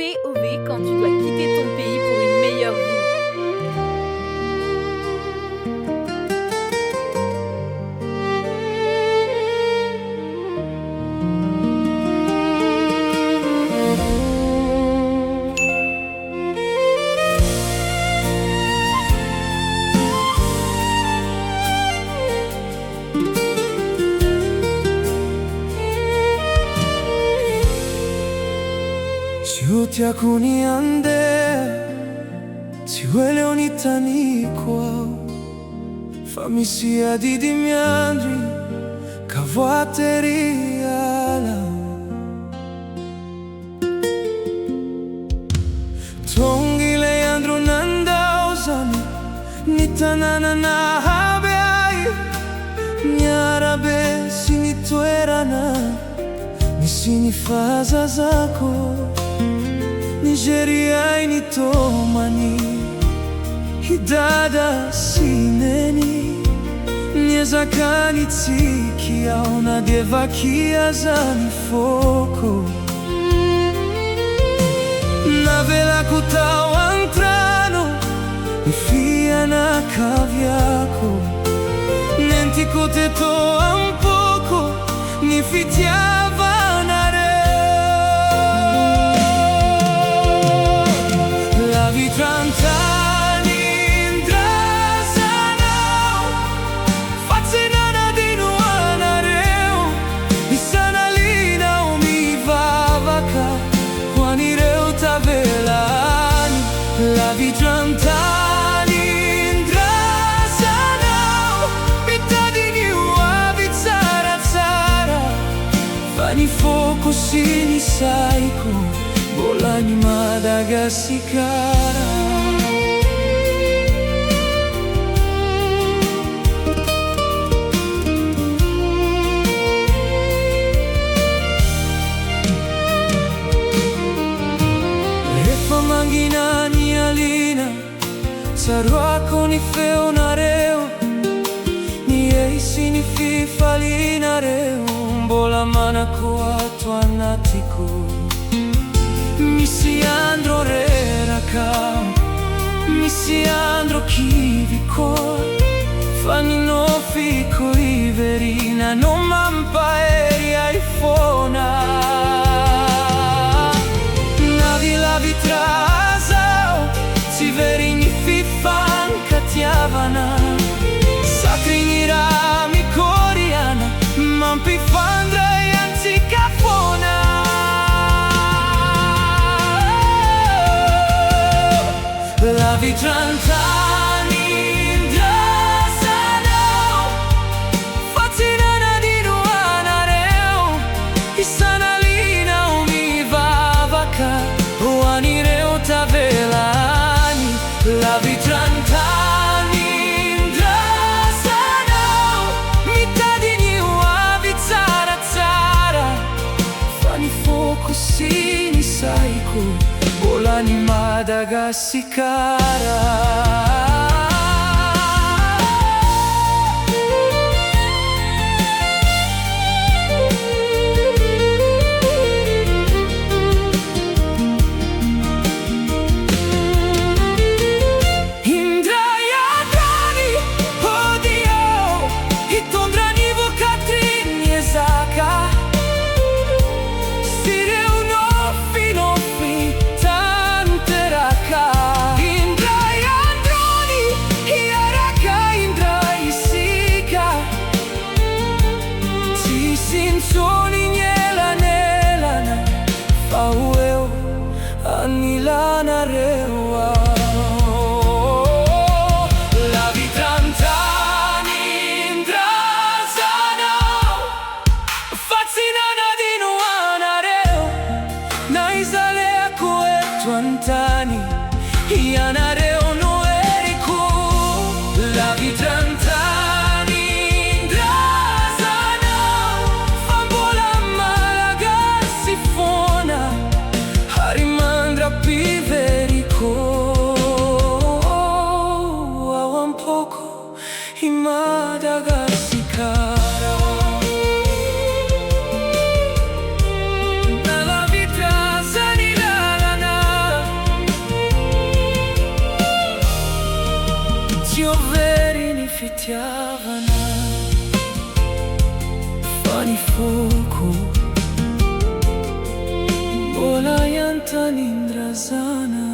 POV quand tu dois quitter ton pays pour une meilleure vie. Siutia kuniande siwele onitani kwao famisia di dimiandri kavateriala tongi leandro nandausani nitanana na habeai nyarabe sinitoerana nisinifaza zako Nigeria initomani hidada sineni niezakani tsiki aona devakia zani foko navela kutawantrano nifia na kavyako nentikote toa mpoko nifitiava Sini saiko bolani Madagasikara Refa manginani alina Saruako ni feo na reo Ni eisi ni fifali na reo Bola manako atwanatiko Misiandro reraka Misiandro kiviko Fani no fico iverina No mampaeri aifona Navi la vitrasa Siverini fifan katiavana Sakrinira mi coriana Mampi fandra La vitrantani indrasanau Fatinana di nuanareu Isanalina umivavaka Uanireu tavelani La vitrantani indrasanau Mitadini uavizara zara Fani foco sini saiko Bolani Madagasikara Indrayadrani odio Itondrani vokatrini ezaka Sireu no fino Sinsoni nyela nelana Faueu anilana rewa La vitrantani indrazanau Fatsinana di nuana reo Na isalea coetuantani Iana reo no eriku La vitrantani Madagasikara Nella vita sanilana Zio veri ni fitiavana Fani fuoco Bola yanta nindrazana